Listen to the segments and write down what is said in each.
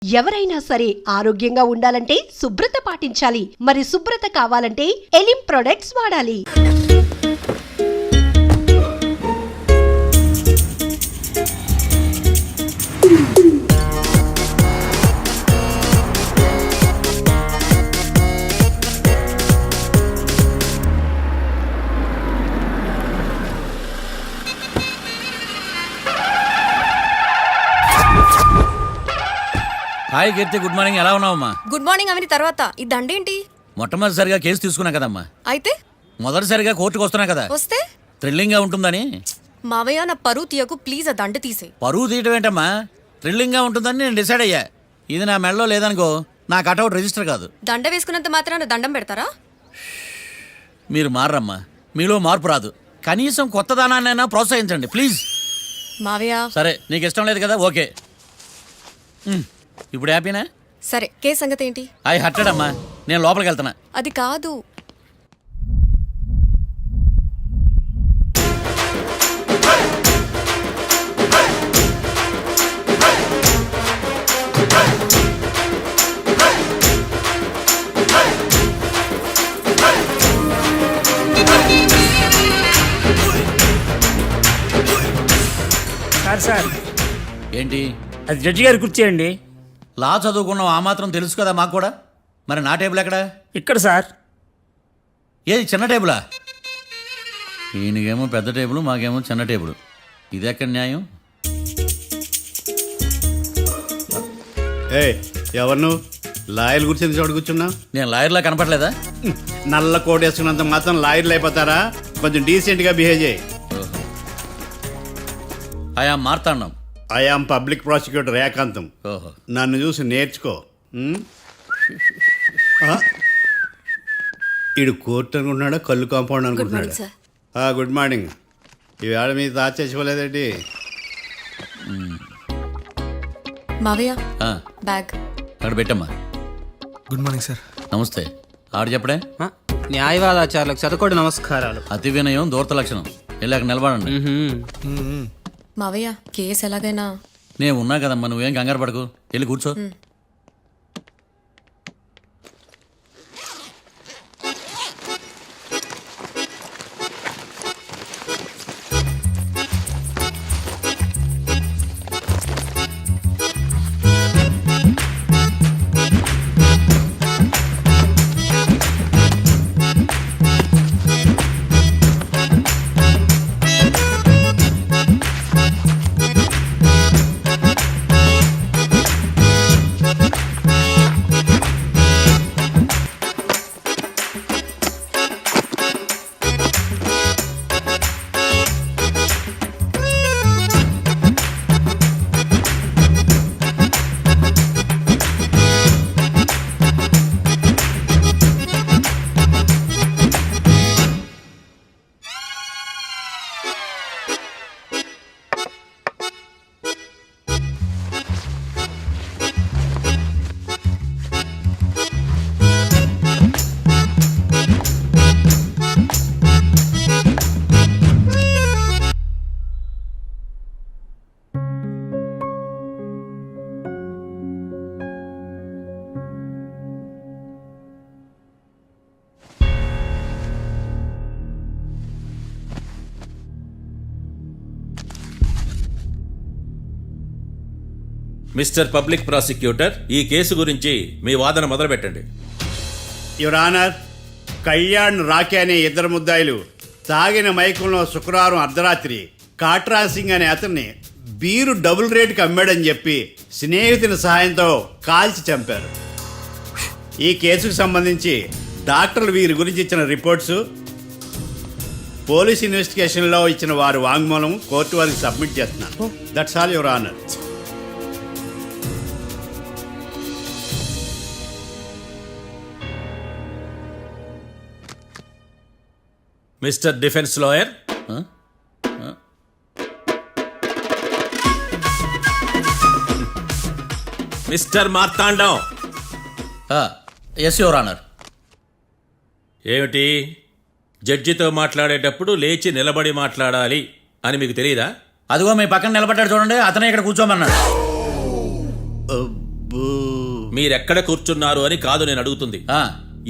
ఎవరైనా సరే ఆరోగ్యంగా ఉండాలంటే శుభ్రత పాటించాలి. మరి శుభ్రత కావాలంటే ఎలిం ప్రొడక్ట్స్ వాడాలి. హాయ్ కీర్తి, గుడ్ మార్నింగ్. ఎలా ఉన్నావమ్మా? గుడ్ మార్నింగ్ అవని తర్వాత ఈ దండేంటి? మొట్టమొదటిసారిగా కేసు తీసుకున్నా కదమ్మా. అయితే మొదటిసారిగా కోర్టుకు వస్తున్నా కదా, వస్తే థ్రిల్లింగ్ గా ఉంటుందని. మావయ్య నా పరువు తీయకు ప్లీజ్, ఆ దండ తీసే. పరువు తీయటం ఏంటమ్మా, థ్రిల్లింగ్ గా ఉంటుందని నేను డిసైడ్ అయ్యా. ఇది నా మెడలో లేదనుకో, నా కటౌట్ రిజిస్టర్ కాదు. దండ వేసుకున్నంత మాత్రాన దండం పెడతారా? మీరు మారమ్మా, మీలో మార్పు రాదు. కనీసం కొత్త దానాన్నైనా ప్రోత్సహించండి ప్లీజ్. మావయ్య సరే, నీకు ఇష్టం లేదు కదా, ఓకే. ఇప్పుడు హ్యాపీనా? సరే, కేసు సంగతి ఏంటి? ఐ హర్టెడ్ అమ్మా, నేను లోపలికి వెళ్తున్నా. అది కాదు. సార్ ఏంటి? అది జడ్జి గారి కుర్చీ అండి. లా చదువుకున్నావు, ఆ మాత్రం తెలుసు కదా మాకు కూడా. మరి నా టేబుల్ ఎక్కడ? ఇక్కడ సార్. ఏది, చిన్న టేబులా? ఈయనకేమో పెద్ద టేబుల్, మాకేమో చిన్న టేబుల్. ఇది ఎక్కడ న్యాయం? ఎవరు నువ్వు? లాయర్లు కూర్చొని చోటు కూర్చున్నా? నేను లాయర్లా కనపడలేదా? నల్ల కోట్ వేసుకున్నంత మాత్రం లాయర్లు అయిపోతారా? కొంచెం డీసెంట్గా బిహేవ్ చేయి. ఆయా మార్తాండం. ఐఆమ్ పబ్లిక్ ప్రాసిక్యూటర్ ఏకాంతం. ఓహో, నన్ను చూసి నేర్చుకో. ఈడు కోర్టు అనుకుంటున్నాడా, కళ్ళు కాంపౌండ్ అనుకుంటున్నాడా? Good morning. ఈవేళ మీద దాచేసుకోలేదండి. మావయ్య ఆ, బ్యాగ్ అక్కడ పెట్టమ్మా. Good morning sir. నమస్తే. ఆడు చెప్పడే. న్యాయవాదాచారులకు చదువుకోండి నమస్కారాలు. అతి వినయం దూరత లక్షణం. వెళ్ళాక నిలబడండి. మావయ్య కేసు ఎలాగైనా. నేను ఉన్నా కదమ్మా, నువ్వేం కంగారు పడకు. వెళ్ళి కూర్చో. మిస్టర్ పబ్లిక్ ప్రాసిక్యూటర్, ఈ కేసు గురించి మీ వాదన మొదలుపెట్టండి. యువర్ ఆనర్, కళ్యాణ్ రాకే అనే ఇద్దరు ముద్దాయిలు తాగిన మైకంలో శుక్రవారం అర్ధరాత్రి కాట్రా సింగ్ అనే అతన్ని బీరు డబుల్ రేటుకి అమ్మాడని చెప్పి స్నేహితుని సహాయంతో కాల్చి చంపారు. ఈ కేసుకు సంబంధించి డాక్టర్లు వీరి గురించి ఇచ్చిన రిపోర్ట్స్, పోలీస్ ఇన్వెస్టిగేషన్లో ఇచ్చిన వారి వాంగ్మూలం కోర్టు వారికి సబ్మిట్ చేస్తున్నారు. That's all your honour. Mister defence lawyer, mister Marthandam. Yes your honour. ఏమిటి, జడ్జితో మాట్లాడేటప్పుడు లేచి నిలబడి మాట్లాడాలి అని మీకు తెలియదా? అదిగో మీ పక్కన నిలబడ్డాడు చూడండి, అతనే ఇక్కడ కూర్చోమన్నాడు. అబ్బో. మీరెక్కడ కూర్చున్నారు అని కాదు నేను అడుగుతుంది, ఆ,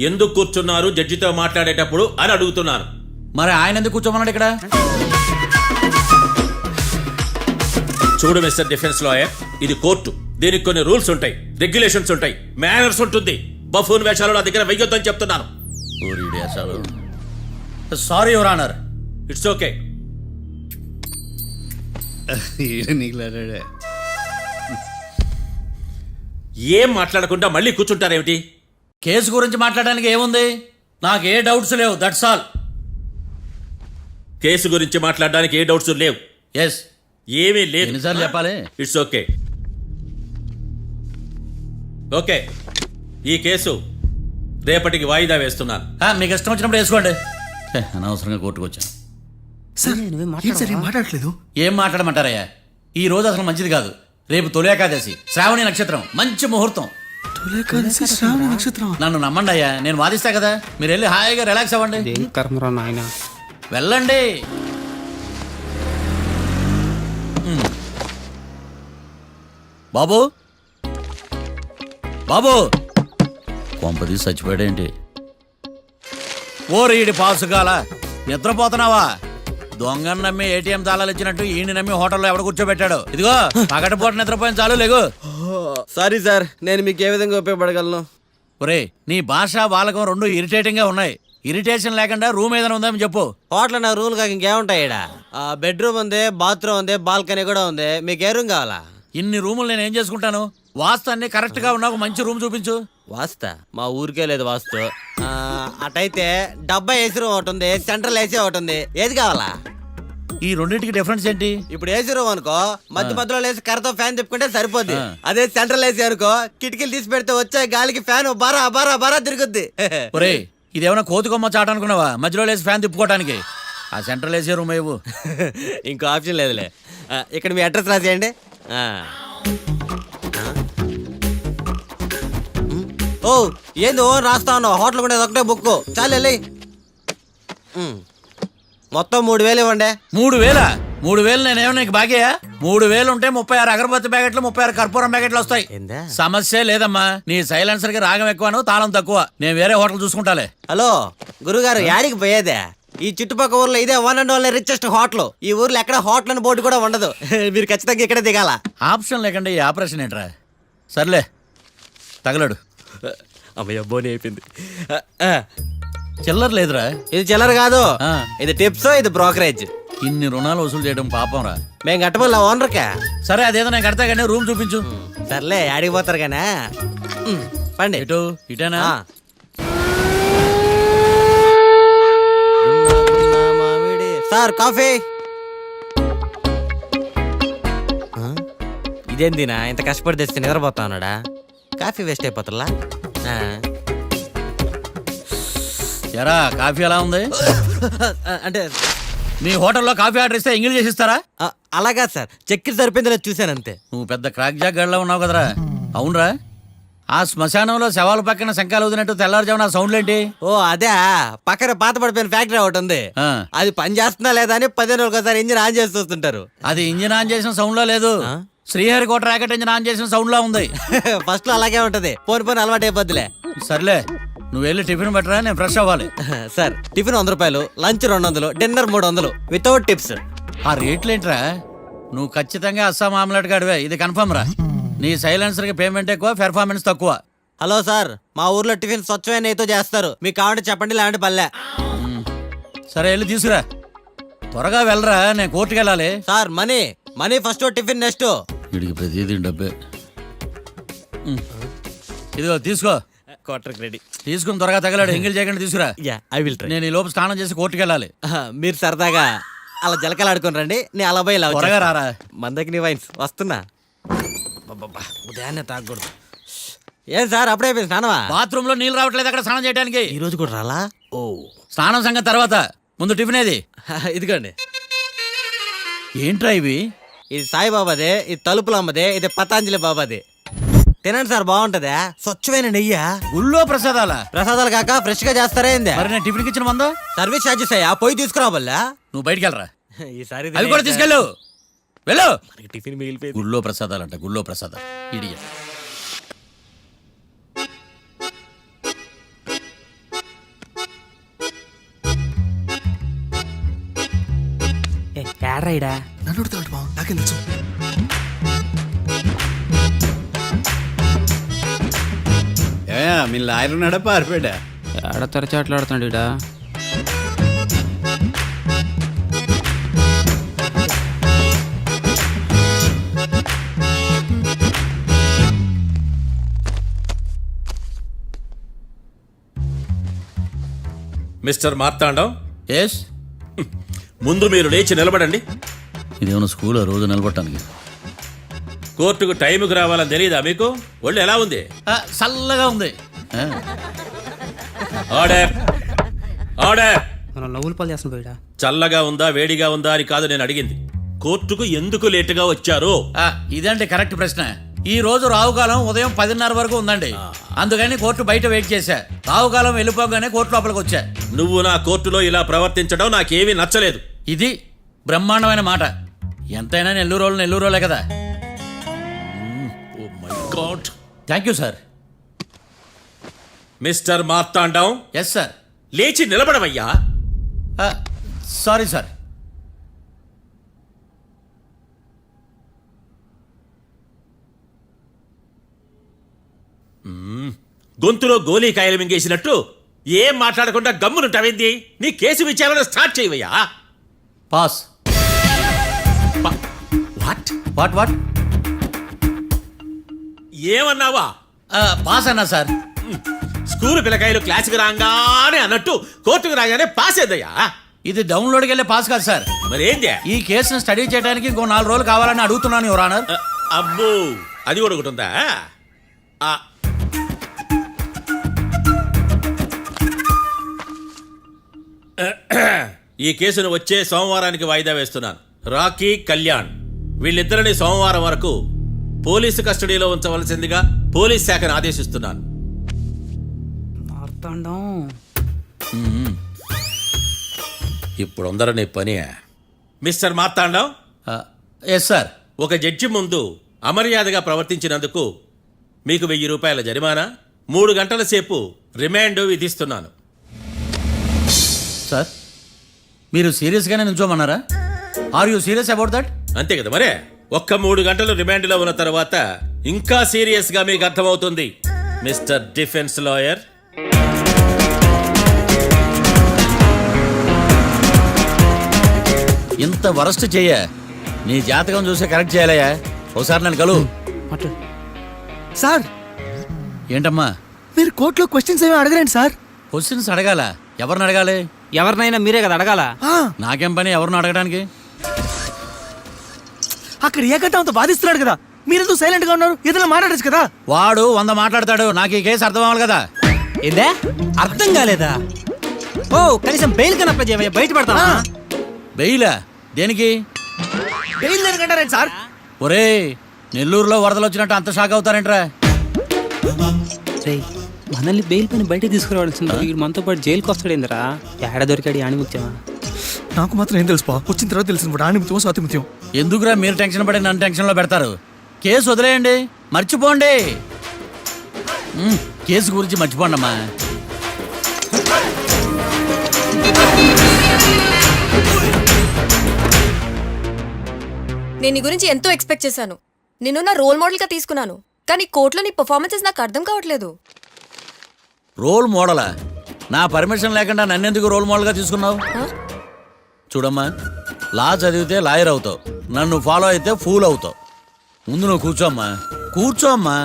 ఎందుకు కూర్చున్నారు జడ్జితో మాట్లాడేటప్పుడు అని అడుగుతున్నాను. మరి ఆయన ఎందుకు కూర్చోమన్నాడు ఇక్కడ? చూడు మిస్టర్ డిఫెన్స్ లాయర్, ఇది కోర్టు. దీనికి కొన్ని రూల్స్ ఉంటాయి, రెగ్యులేషన్స్ ఉంటాయి, మేనర్స్ ఉంటుంది. బఫూన్ వేషాలు నా దగ్గర వెయ్యొద్దని చెప్తున్నాను. Sorry your honour. It's okay. ఈడ నీకులాడాడే. ఏం మాట్లాడకుండా మళ్ళీ కూర్చుంటారేమిటి? కేసు గురించి మాట్లాడడానికి ఏముంది? నాకు ఏ డౌట్స్ లేవు, దట్స్ ఆల్. కేసు గురించి మాట్లాడడానికి ఏ డౌట్స్ లేవు? ఎస్. ఏమీ లేదు. ఎన్నిసార్లు చెప్పాలి? It's okay. ఓకే, ఈ కేసు రేపటికి వాయిదా వేస్తున్నాను. మీకు ఇష్టం వచ్చినప్పుడు వేసుకోండి. అనవసరంగా కోర్టుకు వచ్చాను. సార్ ఏం సార్ ఏం మాట్లాడట్లేదు? ఏం మాట్లాడమంటారయ్యా? ఈ రోజు అసలు మంచిది కాదు. రేపు తొలి ఏకాదశి, శ్రావణి నక్షత్రం, మంచి ముహూర్తం. తొలేకాదశి శ్రావణ నక్షత్రం. నన్ను నమ్మండి అయ్యా, నేను వాదిస్తా కదా. మీరు వెళ్ళి హాయిగా రిలాక్స్ అవ్వండి. కర్మరా నాయన. వెళ్ళండి. బాబు, బాబు, కొంపది చచ్చిపోయాడేంటి? ఓరీడి పాసుగాల, నిద్రపోతున్నావా? దొంగను నమ్మి ఏటీఎం తాళాలు ఇచ్చినట్టు ఈయన నమ్మి హోటల్లో ఎవడ కూర్చోబెట్టాడు? ఇదిగో పగటిపూట నిద్రపోయిన చాలు, లేగు. సారీ సార్, నేను మీకు ఏ విధంగా ఉపయోగపడగలను? ఒరే, నీ భాష వాలకం రెండు ఇరిటేటింగ్ గా ఉన్నాయి. ఇరిటేషన్ లేకుండా రూమ్ ఏదైనా ఉందని చెప్పు. హోటల్ నా రూల్ కాక ఇంకేముంటాయి ఈడ? బెడ్రూమ్ ఉంది, బాత్రూమ్ ఉంది, బాల్కనీ కూడా ఉంది. మీకు ఏ రూమ్ కావాలా? ఇన్ని రూములు నేను ఏం చేసుకుంటాను? వాస్తు అన్ని కరెక్ట్ గా ఉన్న ఒక మంచి రూమ్ చూపించు. వాస్తా మా ఊరికే లేదు వాస్తు. అటైతే డబ్బా ఏసీ రూమ్ ఒకటి ఉంది, సెంట్రల్ ఏసీ ఒకటి ఉంది. ఏది కావాలా? ఈ రెండింటికి డిఫరెన్స్ ఏంటి? ఇప్పుడు ఏసీ రూమ్ అనుకో, మధ్య మధ్యలో లేసి కర్రతో ఫ్యాన్ తిప్పుకుంటే సరిపోద్ది. అదే సెంట్రల్ ఏసీ అనుకో, కిటికీలు తీసి పెడితే వచ్చే గాలికి ఫ్యాన్ బారా బారా బారా తిరుగుద్ది. ఒరే, ఇదేమన్నా కోతికొమ్మ చాట అనుకున్నావా? మధ్యలో లేసి ఫ్యాన్ తిప్పుకోవటానికి. ఆ సెంట్రల్ ఏసీ రూమ్ ఇవ్వు. ఇంకో ఆప్షన్ లేదులే. ఇక్కడ మీ అడ్రస్ రాసేయండి. ఓ ఏంది ఓ రాస్తా ఉన్నావు? హోటల్ కూడా ఒకటే బుక్ చాలు వెళ్ళి. మొత్తం 3,000 ఇవ్వండి. 3,000? 3,000 నేనేమో నీకు బాగా? 3,000 ఉంటే 36 అగరబత్తి ప్యాకెట్లు, 36 కర్పూరం ప్యాకెట్లు వస్తాయి. ఏందా? సమస్య లేదమ్మా. నీ సైలెన్సర్ కి రాగం ఎక్కువను, తాళం తక్కువ. నేను వేరే హోటల్ చూసుకుంటాలే. హలో గురుగారు, యాడికి పోయేదే? ఈ చుట్టుపక్కల ఊర్లో ఇదే one and only richest hotel. ఈ ఊర్లో ఎక్కడ హోటల్ అని బోర్డు కూడా ఉండదు. మీరు ఖచ్చితంగా ఇక్కడే దిగాల. ఆప్షన్ లేకుండా ఈ ఆపరేషన్ ఏంట్రా? సర్లే, తగలడు. అమ్మయ్య, బోని అయిపోయింది. చిల్లర లేదురా. ఇది చిల్లర కాదు, ఆ. ఇది టిప్స్, ఇది బ్రోకరేజ్. ఇన్ని రుణాలు వసూలు చేయడం పాపం రా. మేము కట్టబోలే ఓనర్కే. సరే, అదేదో నేను కడతా కానీ రూమ్ చూపించు. సర్లే, యాడికి పోతారు కానీ పండి. ఎటు? ఇటేనా? Sir coffee. ఇదేందినా ఇంత కష్టపడి తెస్తే నిద్రపోతా ఉన్నాడా? కాఫీ వేస్ట్ అయిపోతుందా? ఎరా, కాఫీ ఎలా ఉంది? అంటే మీ హోటల్లో కాఫీ ఆర్డర్ ఇస్తే ఎంగిల్ చేసి ఇస్తారా? అలాగా సార్, చక్కెర సరిపోయింది చూశాను అంతే. నువ్వు పెద్ద క్రాక్ జాక్ గడిలో ఉన్నావు కదరా. అవునరా, ఆ శ్మశానంలో శవాల పక్కన శంఖాలు వదినట్టు తెల్లారుజామున సౌండ్లు ఏంటి? ఓ అదే, పక్కన పాత పడిపోయిన ఫ్యాక్టరీ ఒకటి ఉంది. ఆ. అది పని చేస్తుందా లేదా అని 15 రోజులు ఒకసారి ఇంజిన్ ఆన్ చేసి చూస్తుంటారు. అది ఇంజిన్ ఆన్ చేసిన సౌండ్ లో లేదు, శ్రీహరికోట రాకెట్ ఇంజిన్ ఆన్ చేసిన సౌండ్ లో ఉంది. ఫస్ట్ లో అలాగే ఉంటది, పోని పోని అలవాటు అయిపోద్దిలే. సర్లే, నువ్వు వెళ్ళి టిఫిన్ పెట్టరా, నేను ఫ్రెష్ అవ్వాలి. సార్ టిఫిన్ 100 రూపాయలు, లంచ్ 200, డిన్నర్ 300 వితౌట్ టిప్స్. ఆ రేట్లేంట్రా? నువ్వు ఖచ్చితంగా అస్సాం ఆమ్లెట్ గాడివే, ఇది కన్ఫర్మ్ రా. నీ సైలెన్సర్ కి పేమెంట్ ఎక్కువ, పెర్ఫార్మెన్స్ తక్కువ. హలో సార్, మా ఊర్లో టిఫిన్ స్వచ్ఛమైన నెయ్యితో చేస్తారు. మీకు కావాలంటే చెప్పండి, లేదంటే పల్లె. సరే, వెళ్ళి తీసుకురా. త్వరగా వెళ్ళరా, నేను కోర్టుకు వెళ్ళాలి. Sir money money first, tiffin next. వీడికి ప్రతిదీ డబ్బే. ఇదిగో తీసుకో. Quarter ready. తీసుకుని త్వరగా తగలాడు, ఎంగిల్ చేయకుండా తీసుకురా. Yeah, I will try. నేను ఈ లోపు స్నానం చేసి కోర్టుకు వెళ్ళాలి. మీరు సరదాగా అలా జలకలు ఆడుకుని రండి, నేను అలా పోయి త్వరగా రారా. మందకి నీ వైన్స్ వస్తున్నా. ఉదయాన్నే తాగకూడదు. ఏం సార్ అప్పుడే అయిపోయింది స్నానమా? బాత్రూమ్ లో నీళ్ళు రావట్లేదు అక్కడ స్నానం చేయడానికి. ఈ రోజు కూడా రాలా? ఓ, స్నానం సంగతి తర్వాత, ముందు టిఫిన్ ఏది? ఇదిగోండి. ఏంట్రా ఇవి? ఇది సాయిబాబాదే, ఇది తలుపుల అమ్మదే, ఇది పతాంజలి బాబాదే. తినండి సార్, బాగుంటదా? స్వచ్ఛమైన నెయ్యా. గుళ్ళో ప్రసాదాలా? ప్రసాదాలు కాక ఫ్రెష్ గా చేస్తారా ఏంది? మరి నేను టిఫిన్కి ఇచ్చిన మందా? సర్వీస్ ఛార్జెస్ అయ్యా, పోయి తీసుకురావాలా? నువ్వు బయటికి వెళ్ళరా. ఈసారి అవి కూడా తీసుకెళ్ళు, వెళ్ళు. టిఫిన్ మిగిలిపోయింది. గుళ్ళో ప్రసాదాలంట, గుళ్ళో ప్రసాదాలు. ఇడియ. యాడ్రాయిడా నన్ను అడుగుతాడు బావ నాకేం తెలుసు మీ లాయర్ ఉన్నాడా పారిపోయాడా? ఏడ తెరచాట్లాడుతున్నాడు ఇడా. మిస్టర్ మార్తాండం, ఎస్, ముందు మీరు లేచి నిలబడండి. ఇదేమన్నా స్కూల్ రోజు నిలబడటానికి? కోర్టుకు టైంకి రావాలని తెలియదా మీకు? ఒళ్ళు ఎలా ఉంది? చల్లగా ఉంది. Order, order. మనం నవ్వులు పాలు చేస్తున్నాం పోయిడా. చల్లగా ఉందా వేడిగా ఉందా అని కాదు నేను అడిగింది. కోర్టుకు ఎందుకు లేటుగా వచ్చారు? ఇదండి కరెక్ట్ ప్రశ్న. ఈ రోజు రావుకాలం ఉదయం 10:30 వరకు ఉందండి. అందుకని కోర్టు బయట వెయిట్ చేశా. రావుకాలం వెళ్ళిపోగానే కోర్టు లోపలికి వచ్చా. నువ్వు నా కోర్టులో ఇలా ప్రవర్తించడం నాకేమీ నచ్చలేదు. ఇది బ్రహ్మాండమైన మాట. ఎంతైనా నెల్లూరులే కదా. Oh my god. Thank you sir. Mister Marthandam, yes sir. లేచి నిలబడవయ్యా. Sorry sir. గొంతులో గోలీకాయలు మింగేసినట్టు ఏం మాట్లాడకుండా గమ్మునుంటావేంది? నీ కేసు విచారణ స్టార్ట్ చేయవయ్యా. పాస్. What what what? ఏమన్నావా? పాస్ అన్నా సార్. స్కూల్ పిల్లకాయలు క్లాసుకు రాగానే అన్నట్టు కోర్టుకు రాగానే పాస్ అయ్యా. ఇది డౌన్లోడ్కి వెళ్ళే పాస్ కాదు సార్. మరేంది? ఈ కేసును స్టడీ చేయడానికి ఇంకో 4 రోజులు కావాలని అడుగుతున్నాను యువర్ ఆనర్. అబ్బో, అది కూడా ఒకటి ఉందా? ఈ కేసును వచ్చే సోమవారానికి వాయిదా వేస్తున్నాను. రాకీ, కళ్యాణ్ వీళ్ళిద్దరిని సోమవారం వరకు పోలీసు కస్టడీలో ఉంచవలసిందిగా పోలీస్ శాఖను ఆదేశిస్తున్నాను. మార్తాండం. ఇప్పుడు అందరూ పని. Mister Marthandam, yes sir. ఒక జడ్జి ముందు అమర్యాదగా ప్రవర్తించినందుకు మీకు 1000 రూపాయల జరిమానా, 3 గంటల సేపు రిమాండ్ విధిస్తున్నాను. సార్, మీరు సీరియస్గానే నిల్చోమన్నారా? Are you serious about that? అంతే కదా మరే. ఒక్క 3 గంటలు రిమాండ్లో ఉన్న తర్వాత ఇంకా సీరియస్గా మీకు అర్థమవుతుంది. మిస్టర్ డిఫెన్స్ లాయర్, ఇంత వరస్ట్ చెయ్య నీ జాతకం చూసి కరెక్ట్ చేయాలయ్యా. ఒకసారి నన్ను కలు. సార్, ఏంటమ్మా? మీరు కోర్టులో క్వశ్చన్స్ ఏమీ అడగరండి సార్. క్వశ్చన్స్ అడగాల? ఎవరిని అడగాలి? ఎవరినైనా మీరే కదా అడగాల. నాకేం పని ఎవరిని అడగడానికి? అక్కడ ఏకతాంతో బాధిస్తున్నాడు కదా, మీరెందుకు సైలెంట్ గా ఉన్నారు? ఏదైనా మాట్లాడచ్చు కదా. వాడు 100 మాట్లాడతాడు. నాకు ఈ కేసు అర్థం అవ్వాలి కదా. ఏందే అర్థం కాలేదా? ఓ కనీసం బెయిల్ కన్నా అప్లై చేయవయ్యా, బయట పడతావా? బెయిలా? దేనికి? బెయిల్ దేనికంటారండి సార్? ఒరే, నెల్లూరులో వరదలు వచ్చినట్టు అంత షాక్ అవుతారేంట్రా? రేయ్, మనల్ని బెయిల్ పైన బయట తీసుకురావాల్సింది వీడు మనతో పాటు జైలుకి వస్తాడేందిరా? ఏడ దొరికాడు ఆణిముత్యమా? నాకు మాత్రం ఏం తెలుసు వచ్చిన తర్వాత తెలిసిన ఆణిముత్యం స్వాతిముత్యం. ఎందుకురా మీరు టెన్షన్ పడి నన్ను టెన్షన్లో పెడతారు? కేసు వదిలేయండి, మర్చిపోండి. కేసు గురించి మర్చిపోండి అమ్మా. నేను నీ గురించి ఎంతో ఎక్స్పెక్ట్ చేశాను. నిన్ను నా రోల్ మోడల్గా తీసుకున్నాను. కానీ కోర్టులో నీ పర్ఫార్మెన్సెస్ నాకు అర్థం కావట్లేదు. రోల్ మోడలా? నా పర్మిషన్ లేకుండా నన్నెందుకు రోల్ మోడల్గా తీసుకున్నావు? చూడమ్మా, లా చదివితే లాయర్ అవుతావు, నన్ను ఫాలో అయితే ఫూల్ అవుతావు. ముందు నువ్వు కూర్చోమ్మా, కూర్చోమ్మా.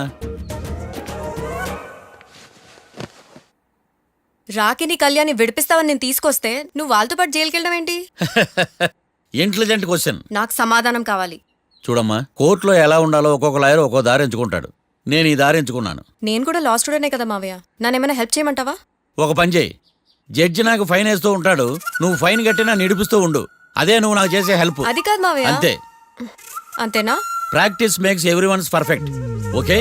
రాకిని కళ్యాణ్ని విడిపిస్తావని నేను తీసుకొస్తే నువ్వు వాళ్ళతో పాటు జైలుకి వెళ్ళడం ఏంటి? Intelligent question. నాకు సమాధానం కావాలి. చూడమ్మా, కోర్టులో ఎలా ఉండాలో ఒక్కొక్క లాయర్ ఒక్కో దారి ఎంచుకుంటాడు. నేను ఈ దారి ఎంచుకున్నాను. నేను కూడా లా స్టూడెంటే కదా మావయ్య, నన్నేమైనా హెల్ప్ చేయమంటావా? ఒక పని చేయి, జడ్జి నాకు ఫైన్ వేస్తూ ఉంటాడు, నువ్వు ఫైన్ కట్టినా నిడిపిస్తూ ఉండు. అదే నువ్వు నాకు చేసే హెల్ప్. అది కాదు మావయ్య. అంతే. అంతేనా? Practice makes everyone's perfect. Okay?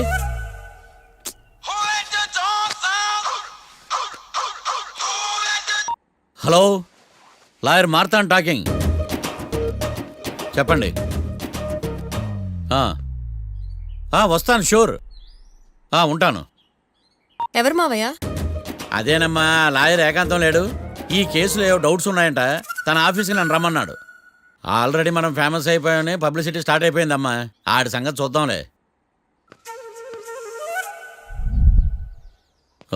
Hello, lawyer Martand talking. చెప్పండి. వస్తాను, షూర్. ఉంటాను. ఎవరు మావయ్య? అదేనమ్మా, లాయర్ ఏకాంతం లేడు. ఈ కేసులో ఏవో డౌట్స్ ఉన్నాయంట, తన ఆఫీస్కి నన్ను రమ్మన్నాడు. ఆల్రెడీ మనం ఫేమస్ అయిపోయామని పబ్లిసిటీ స్టార్ట్ అయిపోయిందమ్మా. ఆడి సంగతి చూద్దాంలే.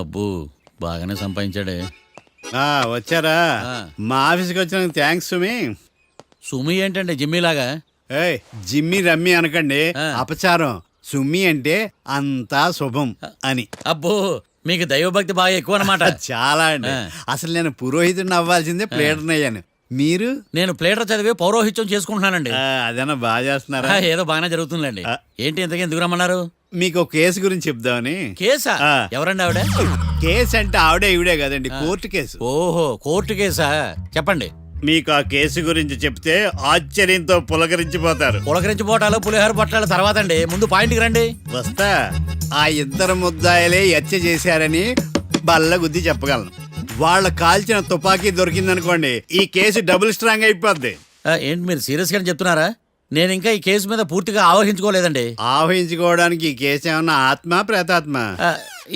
అబ్బో బాగానే సంపాదించాడే. వచ్చారా? ఆ. మా ఆఫీస్కి వచ్చినందుకు థ్యాంక్స్ సుమి. సుమి ఏంటండి జిమ్మీలాగా? ఏయ్ జిమ్మి రమ్మి అనకండి, ఆ. అపచారం. సుమి అంటే అంతా శుభం అని. అబ్బో మీకు దైవభక్తి బాగా ఎక్కువ అనమాట. చాలా అండి. ఆ. అసలు నేను పురోహితుడిని అవ్వాల్సిందే ప్లేటర్ని అయ్యాను. మీరు? నేను ప్లేటర్ చదివి పౌరోహిత్యం చేసుకుంటున్నానండి. అదేనా బాగా చేస్తున్నారా? ఏదో బాగానే జరుగుతుందండి. ఆ. ఏంటి ఇంతకీ ఎందుకు రమ్మన్నారు? మీకు ఒక కేసు గురించి చెప్దామని. కేసా? ఆ. ఎవరండి ఆవిడ? కేసు అంటే ఆవిడే ఈవిడే కదండి, కోర్టు కేసు. ఓహో కోర్టు కేసా? చెప్పండి. మీకు ఆ కేసు గురించి చెప్తే ఆశ్చర్యంతో పులకరించిపోతారు. పులకరించి పోటాలు పులిహోర పొట్టాలు తర్వాత అండి, ముందు పాయింట్కి రండి. వస్తా. ఆ ఇద్దరు ముద్దాయలే హత్య చేశారని బల్ల గుద్ది చెప్పగలను. వాళ్ళ కాల్చిన తుపాకీ దొరికిందనుకోండి, ఈ కేసు డబుల్ స్ట్రాంగ్ అయిపోద్ది. ఏంటి మీరు సీరియస్ గా చెప్తున్నారా? నేను ఇంకా ఈ కేసు మీద పూర్తిగా ఆవహించుకోలేదండి. ఆవహించుకోవడానికి ఈ కేసు ఏమన్నా ఆత్మ ప్రేతాత్మ? ఆ,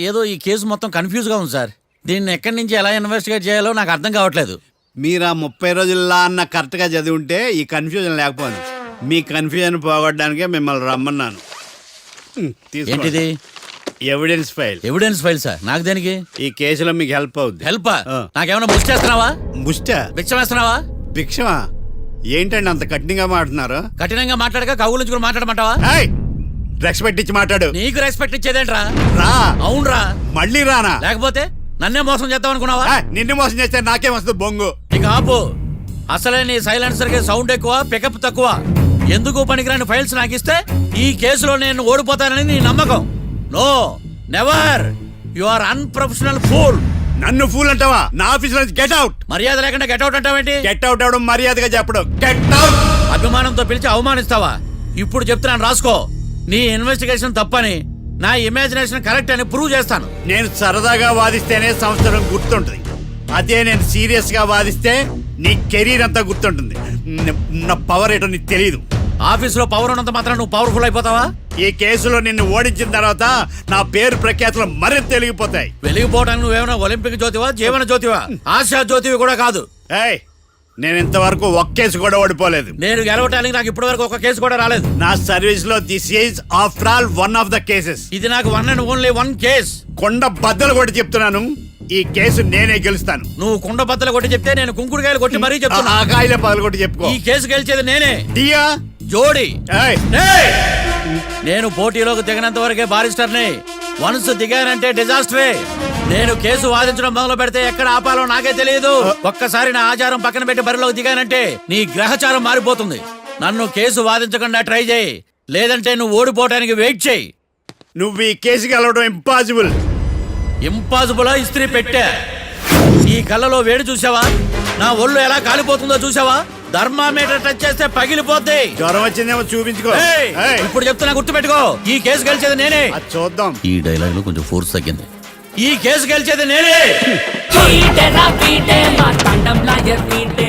ఏదో ఈ కేసు మొత్తం కన్ఫ్యూజ్ గా ఉంది సార్. దీన్ని ఎక్కడి నుంచి ఎలా ఇన్వెస్టిగేట్ చేయాలో నాకు అర్థం కావట్లేదు. మీరు ఆ 30 రోజుల్లో అన్న కరెక్ట్గా చదివి ఉంటే ఈ కన్ఫ్యూజన్ లేకపోను. మీ కన్ఫ్యూజన్ పోగొట్టడానికే మిమ్మల్ని రమ్మన్నాను. తీసుకోండి. ఏంటిది? Evidence file. Evidence file sir? నాకు దేనికి? ఈ కేసులో మీకు హెల్ప్ అవుద్ది. హెల్ప్? ఆ. నాకేమైనా బుక్ చేస్తున్నావా? ముష్ట భిక్షం వేస్తున్నావా? భిక్షమా? ఏంటండి అంత కఠినంగా మాట్లాడుతున్నారు? కఠినంగా మాట్లాడక కవుల కూడా మాట్లాడమంటావా? రెస్పెక్ట్ ఇచ్చి మాట్లాడు. నీకు రెస్పెక్ట్ ఇచ్చేదేంట్రా? రా. అవునరా? మళ్ళీ రానా? లేకపోతే నన్నే మోసం చేద్దాం అనుకున్నావా? నిన్ను మోసం చేస్తే నాకేం వస్తుంది బొంగు? ఇక ఆపు. అసలే నీ సైలెన్సర్ కి సౌండ్ ఎక్కువ, పికప్ తక్కువ. ఎందుకు పనికిరాని ఫైల్స్ నాకు ఇస్తే ఈ కేసులో నేను ఓడిపోతానని నీ నమ్మకం. No never. You are unprofessional fool. నన్ను ఫూల్ అంటావా? నా ఆఫీస్ నుంచి గెట్ అవుట్. మర్యాద లేకుండా గెట్అవుట్ అంటావేంటి? గెట్ అవుట్ అవడం మర్యాదగా చెప్పడం. Get out. అభిమానంతో పిలిచి అవమానిస్తావా? ఇప్పుడు చెప్తున్నాను రాసుకో. నీ ఇన్వెస్టిగేషన్ తప్పని, నా ఇమాజినేషన్ కరెక్ట్ అని ప్రూవ్ చేస్తాను. నేను సరదాగా వాదిస్తేనే సంవత్సరం గుర్తుంటుంది. అదే నేను సీరియస్ గా వాదిస్తే నీ కెరీర్ అంతా గుర్తుంటుంది. నా పవర్ ఏంటో నీకు తెలియదు. ఆఫీసులో పవర్ ఉన్నంత మాత్రం నువ్వు పవర్ఫుల్ అయిపోతావా? ఈ కేసులో నిన్ను ఓడించిన తర్వాత నా పేరు ప్రఖ్యాతులు మరింత తెలిగిపోతాయి. వెలిగిపోవడానికి నువ్వేమైనా ఒలింపిక్ జ్యోతివా, జీవన జ్యోతివా? ఆశా జ్యోతివి కూడా కాదు. ఏయ్, నేను ఇంతవరకు ఒక్క కేసు కూడా ఓడిపోలేదు. నేను గెలవటానికి నాకు ఇప్పటి వరకు ఒక కేసు కూడా రాలేదు. నా సర్వీస్ లో this is after all one of the cases. ఇది నాకు one and only one case. కొండ బద్దలు కూడా చెప్తున్నాను, ఈ కేసు నేనే గెలుస్తాను. నువ్వు కుండ బద్దలు కొట్టి చెప్తే నేను కుంకుడుకాయలు కొట్టి మరీ చెప్తున్నా. ఆ కాయల పగలు కూడా చెప్పుకో. ఈ కేసు గెలిచేది నేనే. డియా జోడి. ఏయ్, ఏయ్! నేను పోటీలోకి దిగినంత వరకే బారిస్టర్ని. వన్స్ దిగానంటే డిజాస్టరే. నేను కేసు వాదించడం మొదలు పెడితే ఎక్కడ ఆపాలో నాకే తెలియదు. ఒక్కసారి నా ఆచారం పక్కన పెట్టి బరిలోకి దిగానంటే నీ గ్రహచారం మారిపోతుంది. నన్ను కేసు వాదించకుండా ట్రై చేయి, లేదంటే నువ్వు ఓడిపోవడానికి వెయిట్ చేయి. నువ్వు ఈ కేసు గెలవడం ఇంపాసిబుల్. ఇంపాసిబుల్ ఇస్త్రీ పెట్టా. ఈ కళ్ళలో వేడి చూసావా? నా ఒళ్ళు ఎలా కాలిపోతుందో చూసావా? థర్మామీటర్ టచ్ చేస్తే పగిలిపోద్ది. జ్వరం వచ్చిందేమో చూపించుకో. ఏయ్! ఏయ్, ఇప్పుడు చెప్తున్నా గుర్తుపెట్టుకో, ఈ కేసు గెలిచేది నేనే. అది చూద్దాం. ఈ డైలాగ్ లో కొంచెం ఫోర్స్ తగ్గింది. ఈ కేసు గెలిచేది నేనే. పీటే నా పీటే మా తండం లాయర్ పీటే